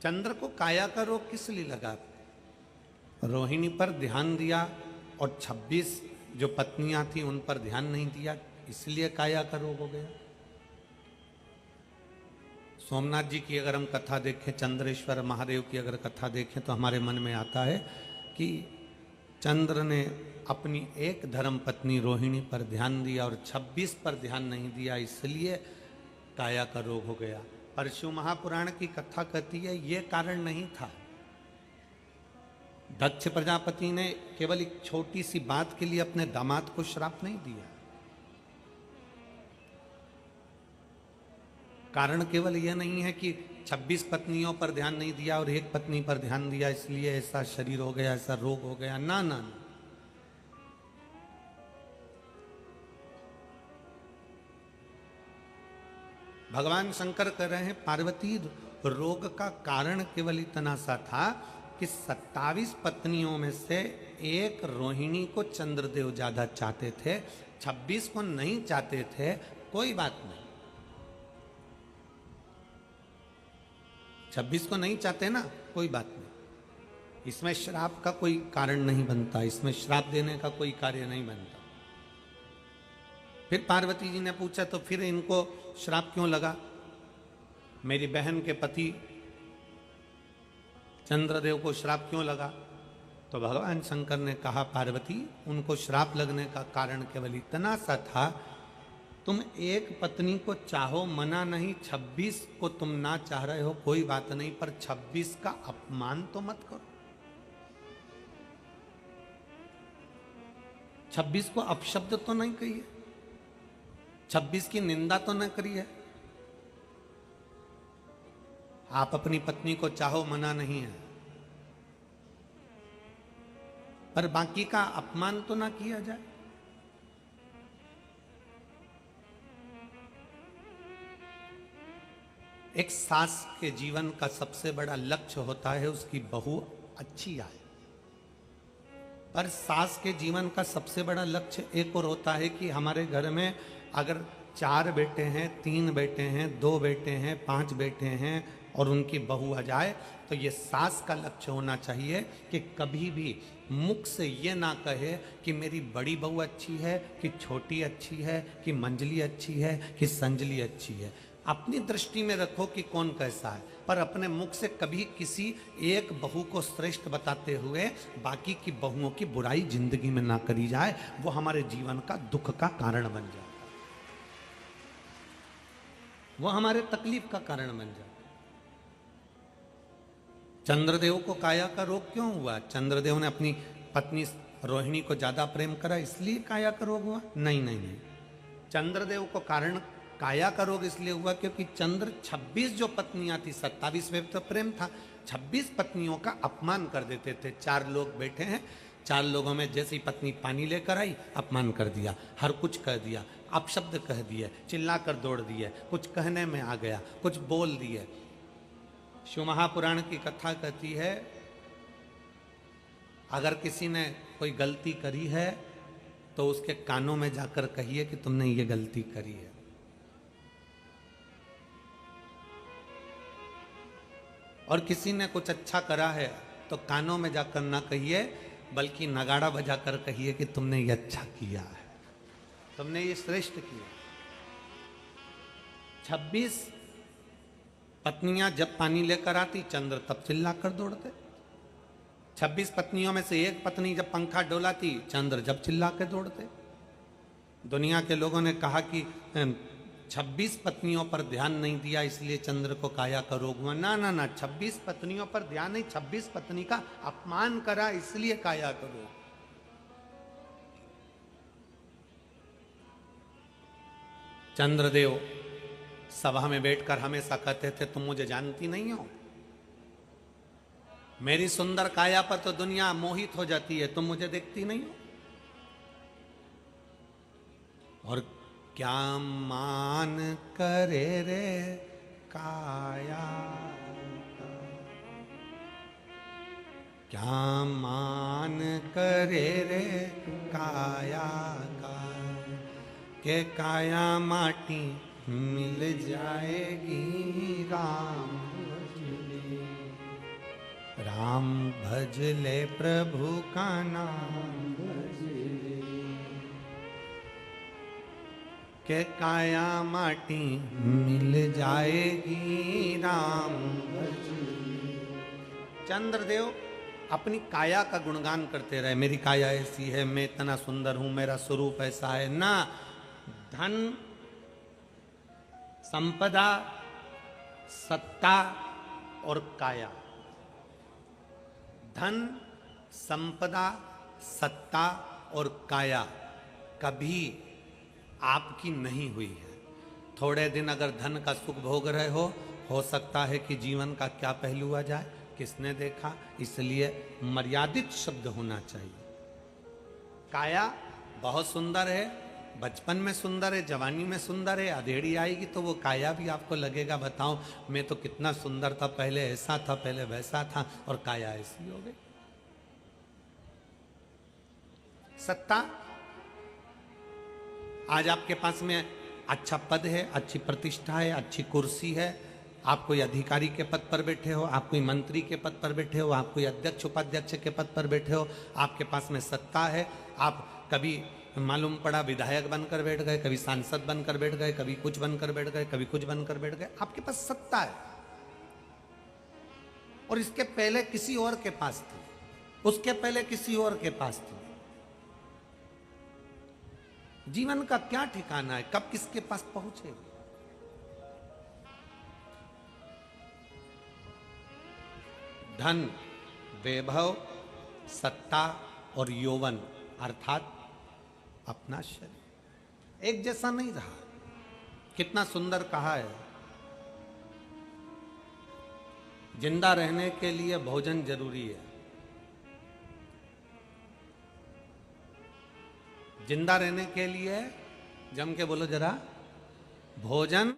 चंद्र को काया का रोग किस लिए लगा? रोहिणी पर ध्यान दिया और 26 जो पत्नियां थी उन पर ध्यान नहीं दिया, इसलिए काया का रोग हो गया। सोमनाथ जी की अगर हम कथा देखें, चंद्रेश्वर महादेव की अगर कथा देखें, तो हमारे मन में आता है कि चंद्र ने अपनी एक धर्म पत्नी रोहिणी पर ध्यान दिया और 26 पर ध्यान नहीं दिया, इसलिए काया का रोग हो गया। पर शिव महापुराण की कथा कहती है ये कारण नहीं था। दक्ष प्रजापति ने केवल एक छोटी सी बात के लिए अपने दामाद को श्राप नहीं दिया। कारण केवल यह नहीं है कि 26 पत्नियों पर ध्यान नहीं दिया और एक पत्नी पर ध्यान दिया इसलिए ऐसा शरीर हो गया, ऐसा रोग हो गया। ना ना ना, भगवान शंकर कह रहे हैं पार्वती रोग का कारण केवल इतना सा था कि 27 पत्नियों में से एक रोहिणी को चंद्रदेव ज्यादा चाहते थे, 26 को नहीं चाहते थे। कोई बात नहीं, 26 को नहीं चाहते ना, कोई बात नहीं। इसमें श्राप का कोई कारण नहीं बनता, इसमें श्राप देने का कोई कार्य नहीं बनता। फिर पार्वती जी ने पूछा तो फिर इनको श्राप क्यों लगा? मेरी बहन के पति चंद्रदेव को श्राप क्यों लगा? तो भगवान शंकर ने कहा पार्वती, उनको श्राप लगने का कारण केवल इतना सा था, तुम एक पत्नी को चाहो मना नहीं, 26 को तुम ना चाह रहे हो कोई बात नहीं, पर 26 का अपमान तो मत करो। 26 को अपशब्द तो नहीं कहिए, 26 की निंदा तो न करिए। आप अपनी पत्नी को चाहो मना नहीं है, पर बाकी का अपमान तो ना किया जाए। एक सास के जीवन का सबसे बड़ा लक्ष्य होता है उसकी बहू अच्छी आए, पर सास के जीवन का सबसे बड़ा लक्ष्य एक और होता है कि हमारे घर में अगर 4 बेटे हैं, 3 बेटे हैं, 2 बेटे हैं, 5 बेटे हैं और उनकी बहू आ जाए, तो ये सास का लक्ष्य होना चाहिए कि कभी भी मुख से ये ना कहे कि मेरी बड़ी बहू अच्छी है, कि छोटी अच्छी है, कि मंजली अच्छी है, कि संजली अच्छी है। अपनी दृष्टि में रखो कि कौन कैसा है, पर अपने मुख से कभी किसी एक बहू को श्रेष्ठ बताते हुए बाकी की बहुओं की बुराई जिंदगी में ना करी जाए, वो हमारे जीवन का दुख का कारण बन जाए, वो हमारे तकलीफ का कारण बन जाए। चंद्रदेव को काया का रोग क्यों हुआ? चंद्रदेव ने अपनी पत्नी रोहिणी को ज्यादा प्रेम करा इसलिए काया का रोग हुआ? नहीं नहीं नहीं, चंद्रदेव को कारण काया का रोग इसलिए हुआ क्योंकि चंद्र 26 जो पत्नियां थी, 27 में तो प्रेम था, 26 पत्नियों का अपमान कर देते थे। 4 लोग बैठे हैं, 4 लोगों में जैसी पत्नी पानी लेकर आई अपमान कर दिया, हर कुछ कह दिया, अपशब्द कह दिए, चिल्ला कर दौड़ दिए, कुछ कहने में आ गया, कुछ बोल दिए। शिव महापुराण की कथा कहती है अगर किसी ने कोई गलती करी है तो उसके कानों में जाकर कहिए कि तुमने ये गलती करी है। और किसी ने कुछ अच्छा करा है तो कानों में जाकर ना कहिए, बल्कि नगाड़ा बजाकर कहिए कि तुमने ये अच्छा किया है, तुमने ये श्रेष्ठ किया। 26 पत्नियां जब पानी लेकर आती, चंद्र तब चिल्लाकर दौड़ते। 26 पत्नियों में से एक पत्नी जब पंखा डोलाती, चंद्र जब चिल्ला के दौड़ते। दुनिया के लोगों ने कहा कि 26 पत्नियों पर ध्यान नहीं दिया इसलिए चंद्र को काया का रोग हुआ। ना ना ना, 26 पत्नियों पर ध्यान नहीं, 26 पत्नी का अपमान करा इसलिए काया का रोग। चंद्रदेव सभा में बैठकर हमेशा कहते थे तुम मुझे जानती नहीं हो, मेरी सुंदर काया पर तो दुनिया मोहित हो जाती है, तुम मुझे देखती नहीं हो। और क्या मान करे रे काया, क्या मान करे रे काया का, के काया माटी मिल जाएगी राम भजने। भज ले प्रभु का नाम, के काया माटी मिल जाएगी राम। चंद्रदेव अपनी काया का गुणगान करते रहे, मेरी काया ऐसी है, मैं इतना सुंदर हूं, मेरा स्वरूप ऐसा है ना। धन, संपदा, सत्ता और काया, धन, संपदा, सत्ता और काया कभी आपकी नहीं हुई है। थोड़े दिन अगर धन का सुख भोग रहे हो सकता है कि जीवन का क्या पहलू आ जाए, किसने देखा, इसलिए मर्यादित शब्द होना चाहिए। काया बहुत सुंदर है, बचपन में सुंदर है, जवानी में सुंदर है, अधेड़ी आएगी तो वो काया भी आपको लगेगा, बताओ मैं तो कितना सुंदर था, पहले ऐसा था, पहले वैसा था, और काया ऐसी हो गई। सत्ता, आज आपके पास में अच्छा पद है, अच्छी प्रतिष्ठा है, अच्छी कुर्सी है, आप कोई अधिकारी के पद पर बैठे हो, आप कोई मंत्री के पद पर बैठे हो, आप कोई अध्यक्ष उपाध्यक्ष के पद पर बैठे हो, आपके पास में सत्ता है, आप कभी मालूम पड़ा विधायक बनकर बैठ गए, कभी सांसद बनकर बैठ गए, कभी कुछ बनकर बैठ गए, कभी कुछ बनकर बैठ गए, आपके पास सत्ता है। और इसके पहले किसी और के पास थी, उसके पहले किसी और के पास थी। जीवन का क्या ठिकाना है, कब किसके पास पहुंचे। धन, वैभव, सत्ता और यौवन अर्थात अपना शरीर एक जैसा नहीं रहा। कितना सुंदर कहा है, जिंदा रहने के लिए भोजन जरूरी है। जिंदा रहने के लिए जम के बोलो जरा, भोजन